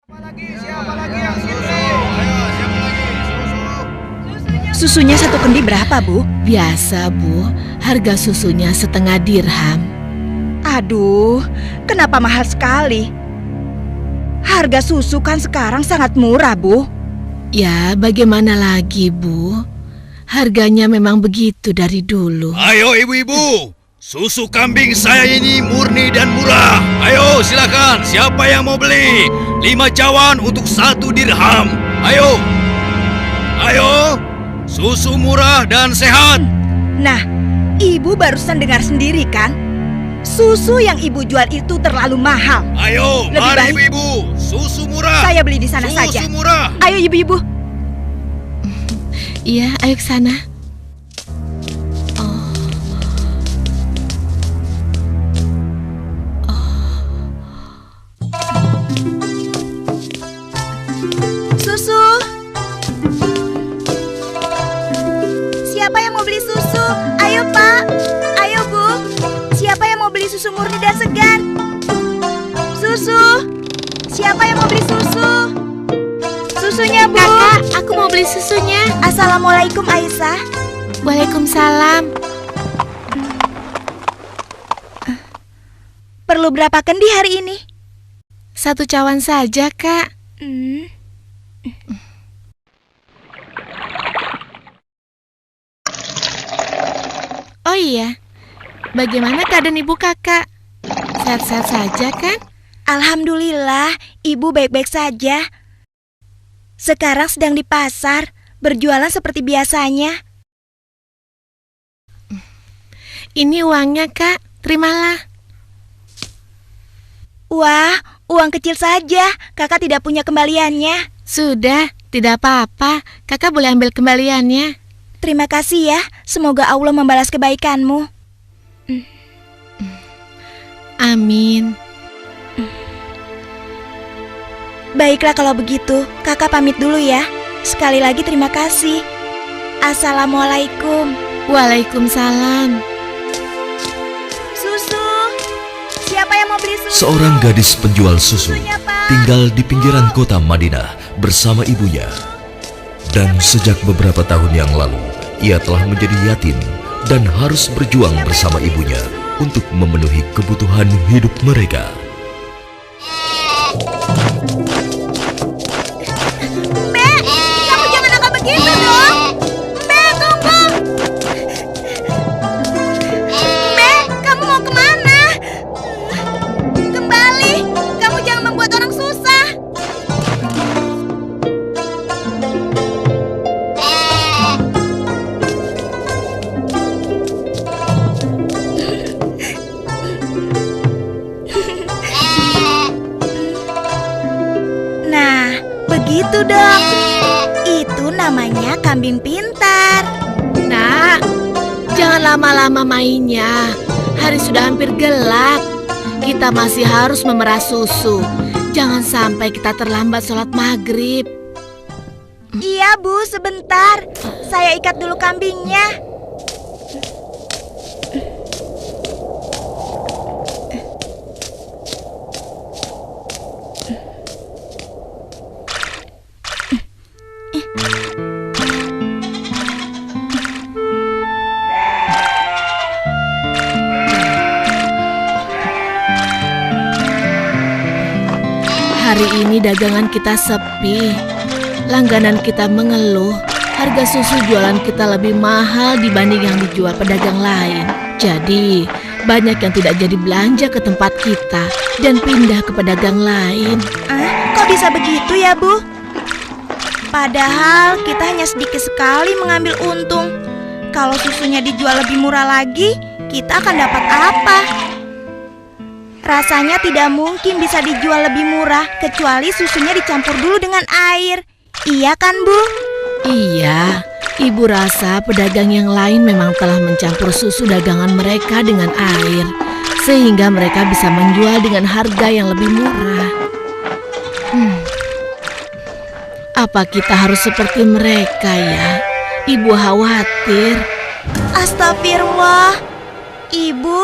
Siapa lagi yang susu? Ayo, siapa lagi? Susu. Susunya satu kendi berapa, Bu? Biasa, Bu. Harga susunya 1/2 dirham. Aduh, kenapa mahal sekali? Harga susu kan sekarang sangat murah, Bu. Ya, bagaimana lagi, Bu? Harganya memang begitu dari dulu. Ayo ibu-ibu, susu kambing saya ini murni dan murah. Ayo silakan, siapa yang mau beli? 5 cawan untuk 1 dirham. Ayo, ayo, susu murah dan sehat. Nah, Ibu barusan dengar sendiri kan? Susu yang Ibu jual itu terlalu mahal. Ayo, Lebih mari baik ibu-ibu, susu murah. saya beli di sana Susu saja. murah. Ayo Ibu-ibu. Iya, ayo ke sana. Susu. Siapa yang mau beli susu? Ayo Pak. Ayo Bu. Siapa yang mau beli susu murni dan segar? Susu. Siapa yang mau beli susu? Susunya Bu. Kakak, aku mau beli susunya. Assalamualaikum Aisyah. Waalaikumsalam. Perlu berapa kendi hari ini? 1 cawan saja, Kak. Oh iya, bagaimana keadaan ibu kakak? Sehat-sehat saja kan? Alhamdulillah, Ibu baik-baik saja. Sekarang sedang di pasar, berjualan seperti biasanya. Ini uangnya, Kak. Terimalah. Wah, uang kecil saja. Kakak tidak punya kembaliannya. Sudah, tidak apa-apa. Kakak boleh ambil kembaliannya. Terima kasih ya. Semoga Allah membalas kebaikanmu. Amin. Baiklah kalau begitu, kakak pamit dulu ya. Sekali lagi terima kasih. Assalamualaikum. Waalaikumsalam. Susu. Siapa yang mau beli susu? Seorang gadis penjual susu Susunya, Pak. tinggal di pinggiran kota Madinah bersama ibunya. Dan sejak beberapa tahun yang lalu, ia telah menjadi yatim dan harus berjuang bersama ibunya untuk memenuhi kebutuhan hidup mereka. Mbak, kamu jangan nakal begitu dong. Mbak, tunggu. Mbak, kamu mau kemana? Kembali, kamu jangan membuat orang susah. Nah, begitu dong. Itu namanya kambing pintar. Nak, jangan lama-lama mainnya. Hari sudah hampir gelap. Kita masih harus memerah susu. Jangan sampai kita terlambat sholat maghrib. Iya Bu, sebentar. Saya ikat dulu kambingnya. Hari ini dagangan kita sepi. Langganan kita mengeluh. Harga susu jualan kita lebih mahal dibanding yang dijual pedagang lain. Jadi, banyak yang tidak jadi belanja ke tempat kita dan pindah ke pedagang lain. Kok bisa begitu ya Bu? Padahal kita hanya sedikit sekali mengambil untung. Kalau susunya dijual lebih murah lagi, kita akan dapat apa? Rasanya tidak mungkin bisa dijual lebih murah kecuali susunya dicampur dulu dengan air. Iya kan Bu? Iya, ibu rasa pedagang yang lain memang telah mencampur susu dagangan mereka dengan air, sehingga mereka bisa menjual dengan harga yang lebih murah. Apa kita harus seperti mereka ya? Ibu khawatir. Astagfirullah. Ibu,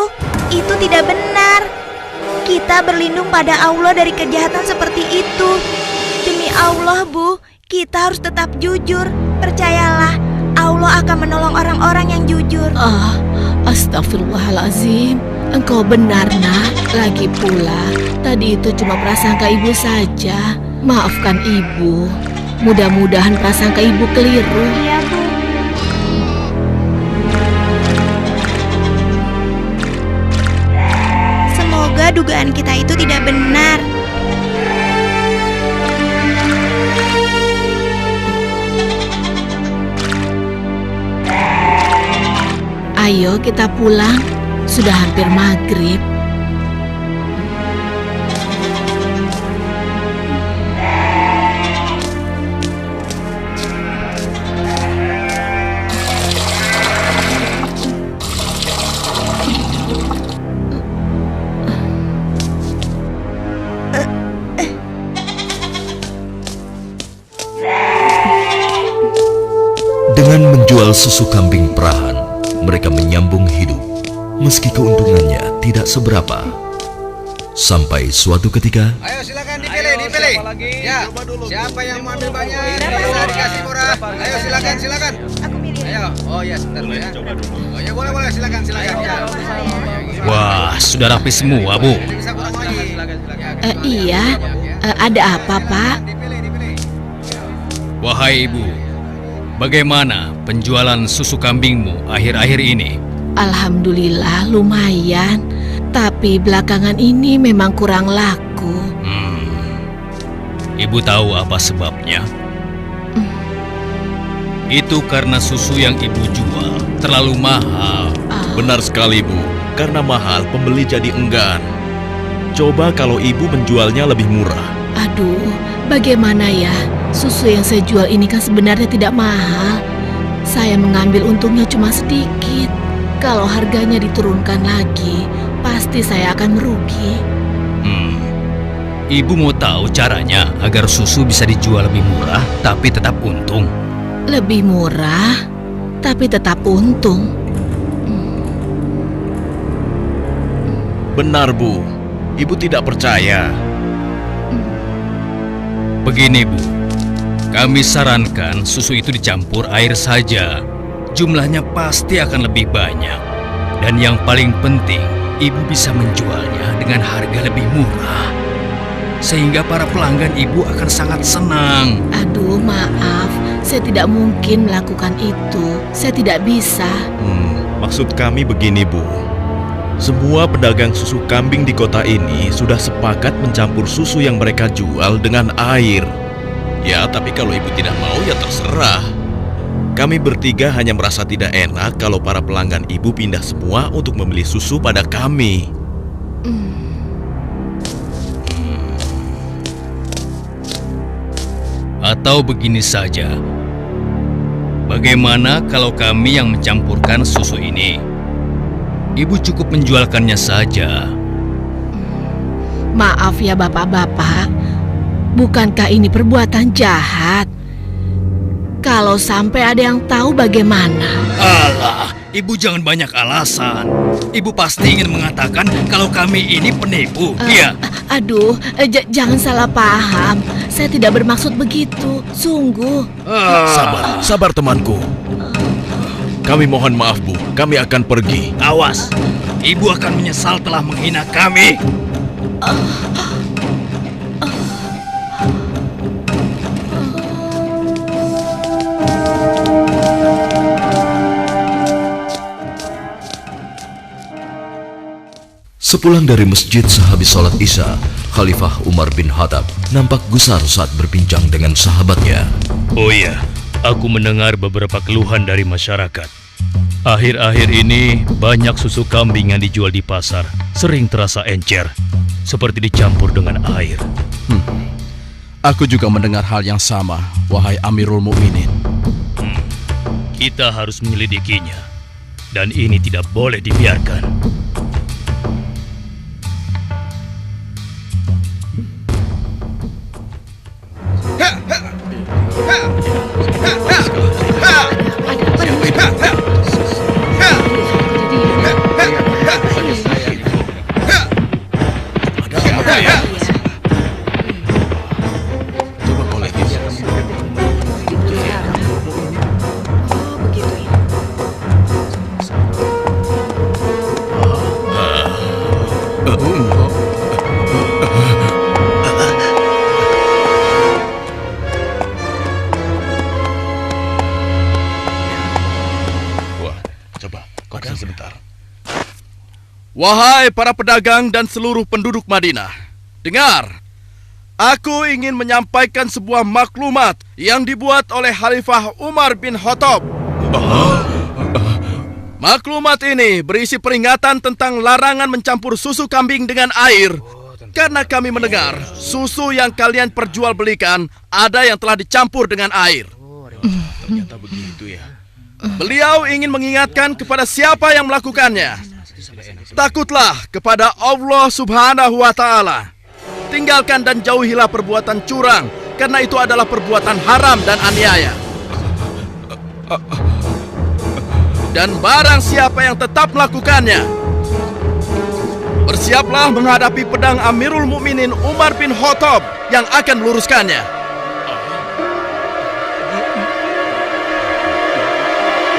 itu tidak benar. Kita berlindung pada Allah dari kejahatan seperti itu. Allah, Bu. Kita harus tetap jujur. Percayalah, Allah akan menolong orang-orang yang jujur. Astagfirullahalazim. Engkau benar, Nak. Lagi pula, tadi itu cuma prasangka ibu saja. Maafkan ibu. Mudah-mudahan prasangka ibu keliru. Iya, Bu. Semoga dugaan kita itu tidak benar. Ayo kita pulang. Sudah hampir maghrib. Dengan menjual susu kambing perahan, mereka menyambung hidup, meski keuntungannya tidak seberapa. Sampai suatu ketika, Ayo silakan dipilih. Ya, siapa yang mau ambil banyak bisa dikasih murah. Ayo silakan. Aku milih. Ayo, oh ya sebentar dulu ya. Oh ya boleh silakan ya. Wah, sudah rapi semua, Bu. Bisa kurang lagi. Iya, ada apa, Pak? Dipilih. Wahai Ibu, bagaimana penjualan susu kambingmu akhir-akhir ini? Alhamdulillah lumayan, tapi belakangan ini memang kurang laku. Ibu tahu apa sebabnya? Itu karena susu yang Ibu jual terlalu mahal. Benar sekali, Bu. Karena mahal, pembeli jadi enggan. Coba kalau ibu menjualnya lebih murah. Aduh, bagaimana ya? Susu yang saya jual ini kan sebenarnya tidak mahal. Saya mengambil untungnya cuma sedikit. Kalau harganya diturunkan lagi, pasti saya akan merugi. Ibu mau tahu caranya agar susu bisa dijual lebih murah tapi tetap untung? Lebih murah, tapi tetap untung. Benar, Bu. Ibu tidak percaya. Begini, Bu. Kami sarankan susu itu dicampur air saja. Jumlahnya pasti akan lebih banyak. Dan yang paling penting, Ibu bisa menjualnya dengan harga lebih murah. Sehingga para pelanggan Ibu akan sangat senang. Aduh, maaf. Saya tidak mungkin melakukan itu. Saya tidak bisa. Maksud kami begini, Bu. Semua pedagang susu kambing di kota ini sudah sepakat mencampur susu yang mereka jual dengan air. Ya, tapi kalau ibu tidak mau ya terserah. Kami bertiga hanya merasa tidak enak kalau para pelanggan ibu pindah semua untuk membeli susu pada kami. Atau begini saja. Bagaimana kalau kami yang mencampurkan susu ini? Ibu cukup menjualkannya saja. Maaf ya bapak-bapak, bukankah ini perbuatan jahat? Kalau sampai ada yang tahu bagaimana? Alah, Ibu jangan banyak alasan. Ibu pasti ingin mengatakan kalau kami ini penipu, iya? Aduh, jangan salah paham. Saya tidak bermaksud begitu, sungguh. Sabar temanku. Kami mohon maaf, Bu. Kami akan pergi. Awas, Ibu akan menyesal telah menghina kami. sepulang dari masjid sehabis sholat Isya, Khalifah Umar bin Khattab nampak gusar saat berbincang dengan sahabatnya. Oh iya, aku mendengar beberapa keluhan dari masyarakat. Akhir-akhir ini banyak susu kambing yang dijual di pasar sering terasa encer, seperti dicampur dengan air. Aku juga mendengar hal yang sama, wahai Amirul Mukminin. Kita harus menyelidikinya, dan ini tidak boleh dibiarkan. Coba kau lihat Wahai para pedagang dan seluruh penduduk Madinah, dengar. Aku ingin menyampaikan sebuah maklumat yang dibuat oleh Khalifah Umar bin Khattab. Maklumat ini berisi peringatan tentang larangan mencampur susu kambing dengan air. Karena kami mendengar susu yang kalian perjualbelikan ada yang telah dicampur dengan air. Ternyata begitu ya. Beliau ingin mengingatkan kepada siapa yang melakukannya. Takutlah kepada Allah Subhanahu wa Ta'ala. Tinggalkan dan jauhilah perbuatan curang, karena itu adalah perbuatan haram dan aniaya. Dan barang siapa yang tetap melakukannya, bersiaplah menghadapi pedang Amirul Mukminin Umar bin Khattab yang akan meluruskannya.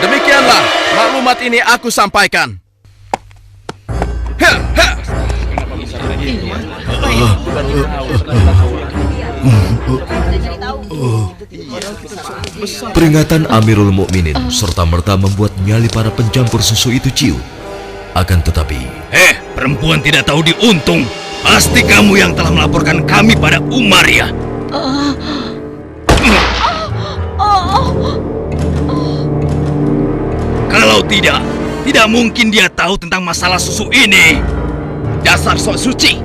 Demikianlah maklumat ini aku sampaikan. Peringatan Amirul Mukminin serta-merta membuat nyali para pencampur susu itu ciut. Akan tetapi, Perempuan tidak tahu diuntung. Pasti kamu yang telah melaporkan kami pada Umar ya. Kalau tidak mungkin dia tahu tentang masalah susu ini. Dasar sok suci.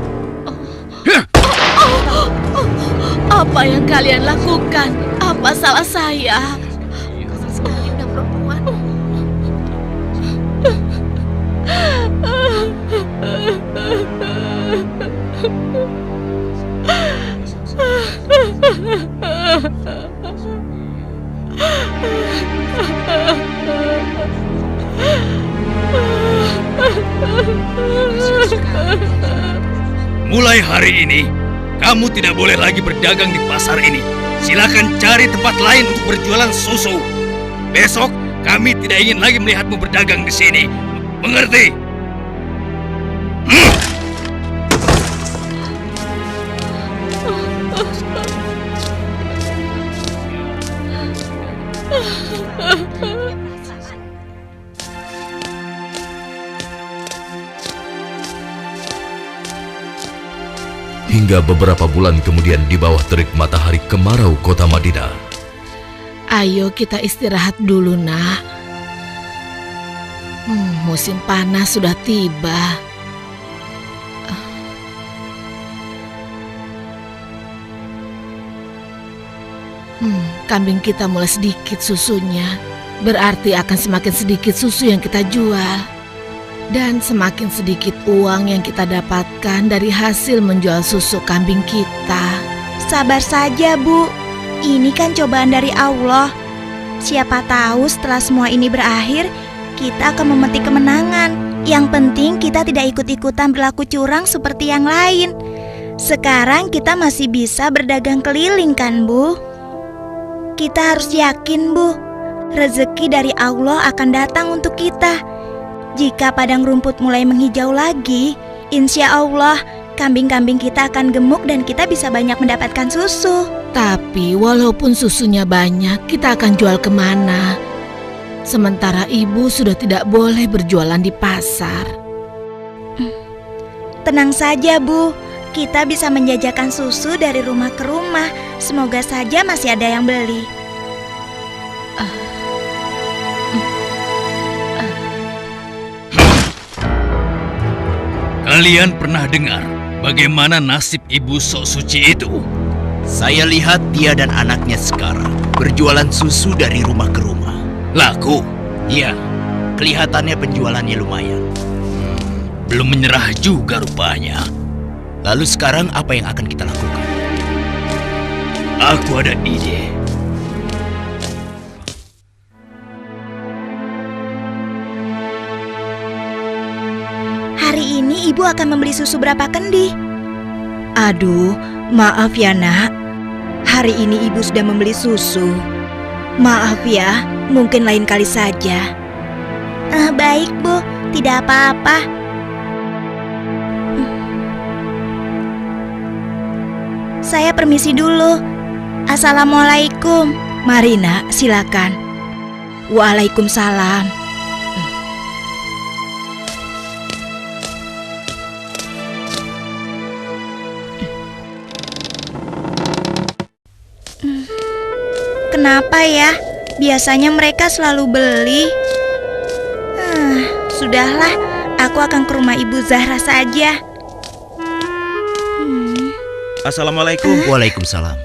Apa yang kalian lakukan? Apa salah saya? Kasar sekali budak perempuan. Mulai hari ini, kamu tidak boleh lagi berdagang di pasar ini. Silakan cari tempat lain untuk berjualan susu. Besok, kami tidak ingin lagi melihatmu berdagang di sini. Mengerti? hingga beberapa bulan kemudian di bawah terik matahari kemarau kota Madinah. Ayo kita istirahat dulu, nak. Musim panas sudah tiba. Kambing kita mulai sedikit susunya. Berarti akan semakin sedikit susu yang kita jual. Dan semakin sedikit uang yang kita dapatkan dari hasil menjual susu kambing kita. Sabar saja, Bu. Ini kan cobaan dari Allah. Siapa tahu setelah semua ini berakhir, kita akan memetik kemenangan. Yang penting kita tidak ikut-ikutan berlaku curang seperti yang lain. Sekarang kita masih bisa berdagang keliling kan, Bu? Kita harus yakin, Bu. Rezeki dari Allah akan datang untuk kita. Jika padang rumput mulai menghijau lagi, insya Allah kambing-kambing kita akan gemuk dan kita bisa banyak mendapatkan susu. Tapi walaupun susunya banyak, kita akan jual kemana? Sementara ibu sudah tidak boleh berjualan di pasar. Tenang saja, Bu. Kita bisa menjajakan susu dari rumah ke rumah. Semoga saja masih ada yang beli. Kalian pernah dengar bagaimana nasib ibu sok suci itu? Saya lihat dia dan anaknya sekarang berjualan susu dari rumah ke rumah. Laku? Ya, kelihatannya penjualannya lumayan. Belum menyerah juga rupanya. Lalu sekarang apa yang akan kita lakukan? Aku ada ide. Hari ini ibu akan membeli susu berapa kendi? Aduh, maaf ya nak. Hari ini ibu sudah membeli susu. Maaf ya, mungkin lain kali saja. Baik, Bu. Tidak apa-apa. Saya permisi dulu. Assalamualaikum. Mari nak, silakan. Waalaikumsalam. Kenapa ya? Biasanya mereka selalu beli. Sudahlah, aku akan ke rumah Ibu Zahra saja. Assalamualaikum. Waalaikumsalam.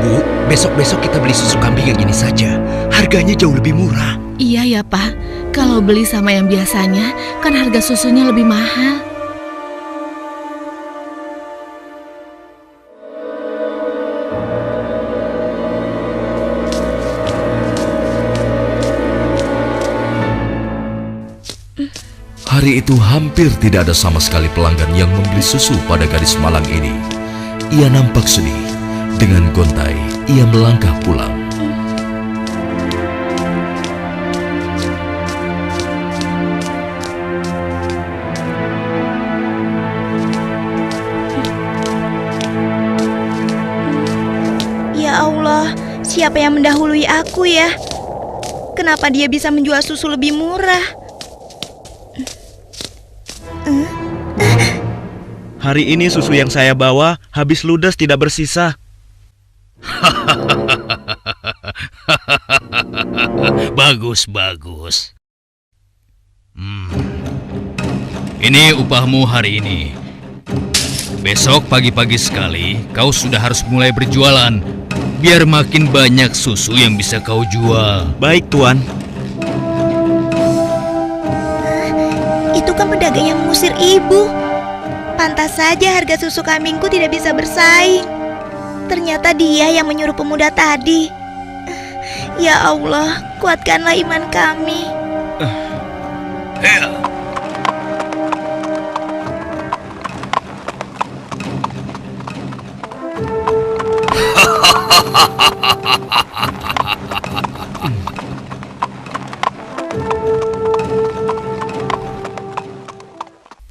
Bu, besok-besok kita beli susu kambing yang ini saja. Harganya jauh lebih murah. Iya ya, Pak. Kalau beli sama yang biasanya, kan harga susunya lebih mahal. Hari itu hampir tidak ada sama sekali pelanggan yang membeli susu pada gadis malang ini. Ia nampak sedih. Dengan gontai, ia melangkah pulang. Ya Allah, siapa yang mendahului aku ya? Kenapa dia bisa menjual susu lebih murah? Hari ini susu yang saya bawa habis ludes, tidak bersisa. Bagus. Ini upahmu hari ini. Besok pagi-pagi sekali kau sudah harus mulai berjualan, biar makin banyak susu yang bisa kau jual. Baik, Tuan. Itu kan pedagang yang mengusir ibu. Pantas saja harga susu kambingku tidak bisa bersaing. Ternyata dia yang menyuruh pemuda tadi. Ya Allah, kuatkanlah iman kami.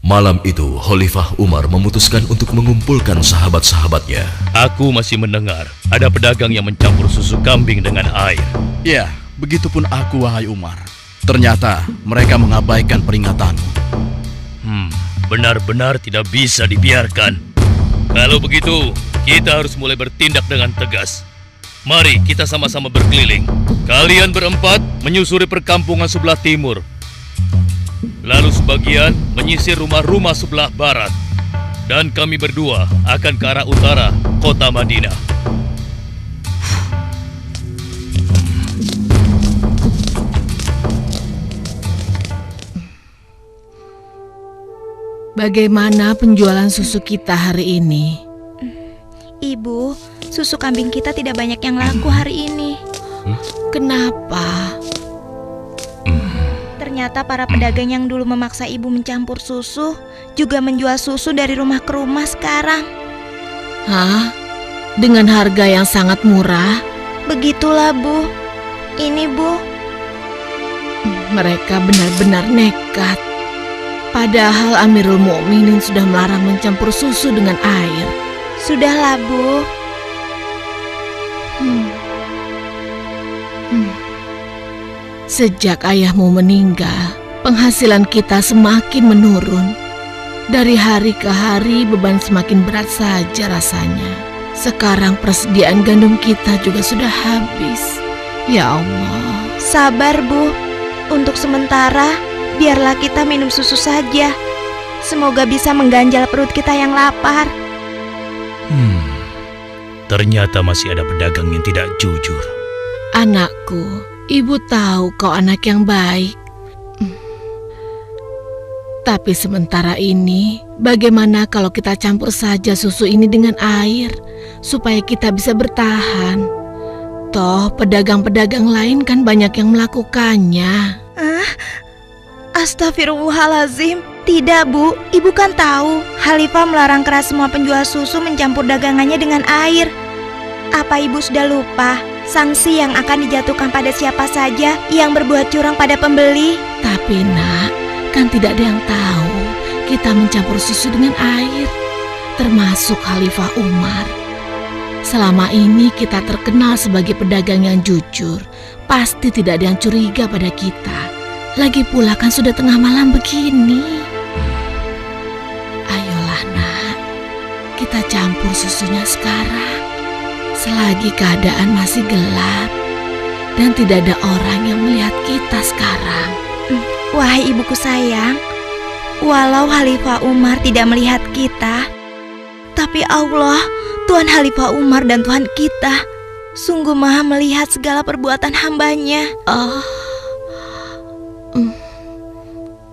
Malam itu, Khalifah Umar memutuskan untuk mengumpulkan sahabat-sahabatnya. Aku masih mendengar ada pedagang yang mencampur susu kambing dengan air. Ya, begitupun aku, wahai Umar. Ternyata mereka mengabaikan peringatanmu. Benar-benar tidak bisa dibiarkan. Kalau begitu, kita harus mulai bertindak dengan tegas. Mari kita sama-sama berkeliling. Kalian berempat menyusuri perkampungan sebelah timur. Lalu sebagian menyisir rumah-rumah sebelah barat. Dan kami berdua akan ke arah utara, kota Madinah. Bagaimana penjualan susu kita hari ini? Ibu, susu kambing kita tidak banyak yang laku hari ini. Kenapa? Ternyata para pedagang yang dulu memaksa ibu mencampur susu juga menjual susu dari rumah ke rumah sekarang. Hah? Dengan harga yang sangat murah? Begitulah, Bu. Ini, Bu. Mereka benar-benar nekat. Padahal Amirul Mukminin sudah melarang mencampur susu dengan air. Sudahlah, Bu. Sejak ayahmu meninggal, penghasilan kita semakin menurun. Dari hari ke hari beban semakin berat saja rasanya. Sekarang persediaan gandum kita juga sudah habis. Ya Allah. Sabar, Bu. Untuk sementara, biarlah kita minum susu saja. Semoga bisa mengganjal perut kita yang lapar. Ternyata masih ada pedagang yang tidak jujur. Anakku, ibu tahu kau anak yang baik. Tapi sementara ini, bagaimana kalau kita campur saja susu ini dengan air, supaya kita bisa bertahan? Toh, pedagang-pedagang lain kan banyak yang melakukannya. Astagfirullahalazim. Tidak, Bu. Ibu kan tahu, Khalifah melarang keras semua penjual susu mencampur dagangannya dengan air. Apa Ibu sudah lupa sanksi yang akan dijatuhkan pada siapa saja yang berbuat curang pada pembeli? Tapi nak, kan tidak ada yang tahu kita mencampur susu dengan air, termasuk Khalifah Umar. Selama ini kita terkenal sebagai pedagang yang jujur. Pasti tidak ada yang curiga pada kita. Lagi pula kan sudah tengah malam begini. Ayolah nak, kita campur susunya sekarang. Selagi keadaan masih gelap dan tidak ada orang yang melihat kita sekarang. Wahai ibuku sayang, walau Khalifah Umar tidak melihat kita, tapi Allah, Tuhan Khalifah Umar dan Tuhan kita, sungguh maha melihat segala perbuatan hambanya.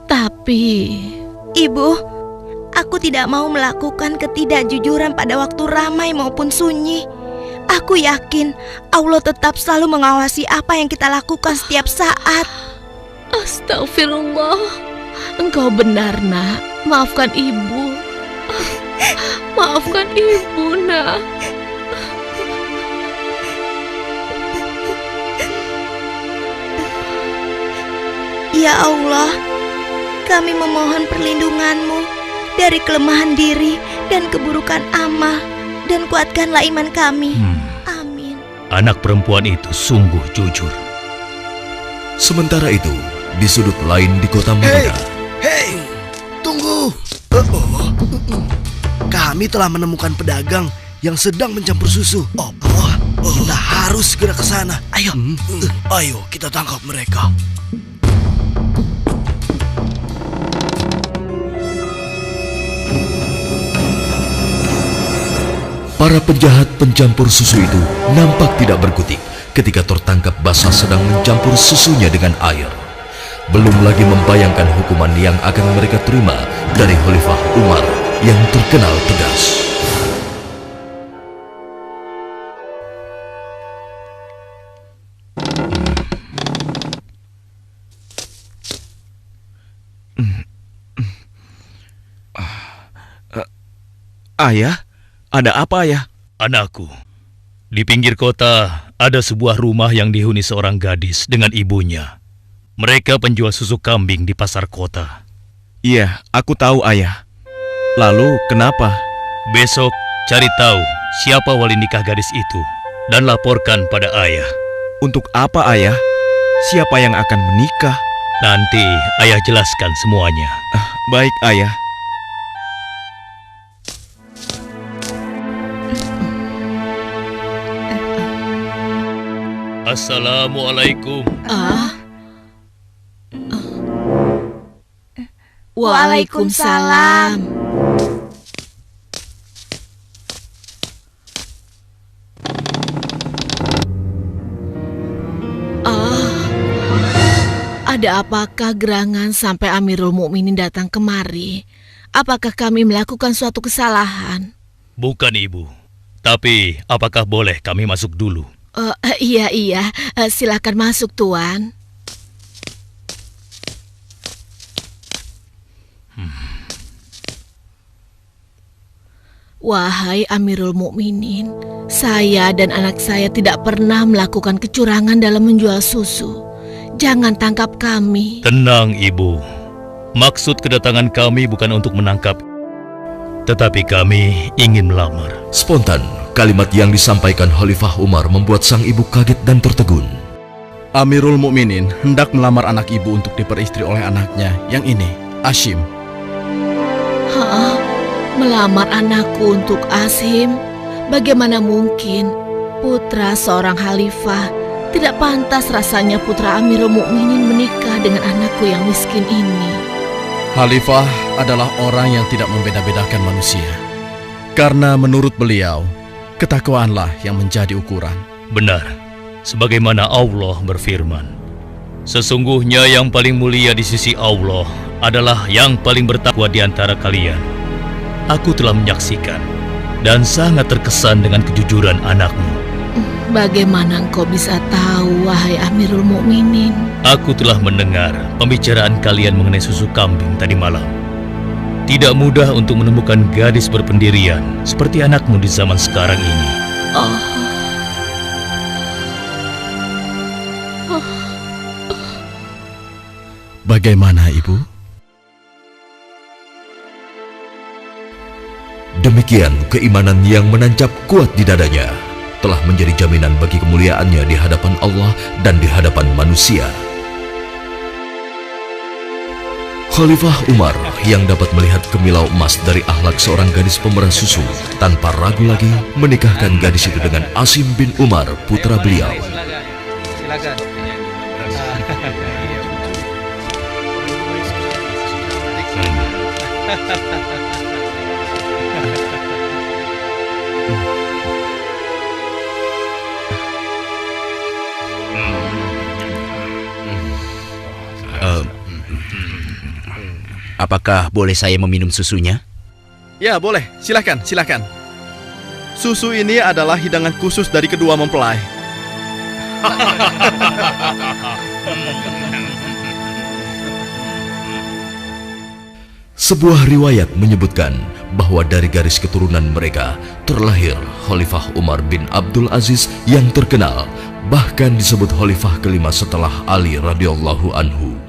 Tapi Ibu, aku tidak mau melakukan ketidakjujuran pada waktu ramai maupun sunyi. Aku yakin Allah tetap selalu mengawasi apa yang kita lakukan setiap saat. Astagfirullah, engkau benar nak. Maafkan ibu. Maafkan ibu nak. Ya Allah, kami memohon perlindungan-Mu dari kelemahan diri dan keburukan amal, dan kuatkanlah iman kami. Amin. Anak perempuan itu sungguh jujur. Sementara itu, di sudut lain di kota Madinah. Hei, tunggu. Kami telah menemukan pedagang yang sedang mencampur susu. Kita harus segera ke sana. Ayo kita tangkap mereka. Para penjahat pencampur susu itu nampak tidak berkutik ketika tertangkap basah sedang mencampur susunya dengan air. Belum lagi membayangkan hukuman yang akan mereka terima dari Khalifah Umar yang terkenal tegas. Ayah? Ada apa ya? Anakku, di pinggir kota ada sebuah rumah yang dihuni seorang gadis dengan ibunya. Mereka penjual susu kambing di pasar kota. Iya, aku tahu ayah. Lalu kenapa? Besok cari tahu siapa wali nikah gadis itu dan laporkan pada ayah. Untuk apa ayah? Siapa yang akan menikah? Nanti ayah jelaskan semuanya. Baik ayah. Assalamualaikum. Waalaikumsalam. Ada apakah gerangan sampai Amirul Mukminin datang kemari? Apakah kami melakukan suatu kesalahan? Bukan ibu. Tapi apakah boleh kami masuk dulu? Iya, silakan masuk tuan. Wahai Amirul Mukminin, saya dan anak saya tidak pernah melakukan kecurangan dalam menjual susu. Jangan tangkap kami. Tenang ibu. Maksud kedatangan kami bukan untuk menangkap, tetapi kami ingin melamar. Spontan, kalimat yang disampaikan Khalifah Umar membuat sang ibu kaget dan tertegun. Amirul Mukminin hendak melamar anak ibu untuk diperistri oleh anaknya yang ini, Hashim. Melamar anakku untuk Hashim? Bagaimana mungkin? Putra seorang khalifah. Tidak pantas rasanya putra Amirul Mukminin menikah dengan anakku yang miskin ini. Khalifah adalah orang yang tidak membeda-bedakan manusia. Karena menurut beliau, ketakwaanlah yang menjadi ukuran. Benar, sebagaimana Allah berfirman, sesungguhnya yang paling mulia di sisi Allah adalah yang paling bertakwa di antara kalian. Aku telah menyaksikan dan sangat terkesan dengan kejujuran anakmu. Bagaimana engkau bisa tahu, wahai Amirul Mukminin? Aku telah mendengar pembicaraan kalian mengenai susu kambing tadi malam. Tidak mudah untuk menemukan gadis berpendirian seperti anakmu di zaman sekarang ini. Bagaimana, Ibu? Demikian keimanan yang menancap kuat di dadanya. telah menjadi jaminan bagi kemuliaannya di hadapan Allah dan di hadapan manusia. Khalifah Umar yang dapat melihat kemilau emas dari akhlak seorang gadis pemerah susu, tanpa ragu lagi menikahkan gadis itu dengan Asim bin Umar, putra beliau. Silakan. Apakah boleh saya meminum susunya? Ya, boleh. Silakan, silakan. Susu ini adalah hidangan khusus dari kedua mempelai. Sebuah riwayat menyebutkan bahwa dari garis keturunan mereka terlahir Khalifah Umar bin Abdul Aziz yang terkenal, bahkan disebut khalifah kelima setelah Ali radhiyallahu anhu.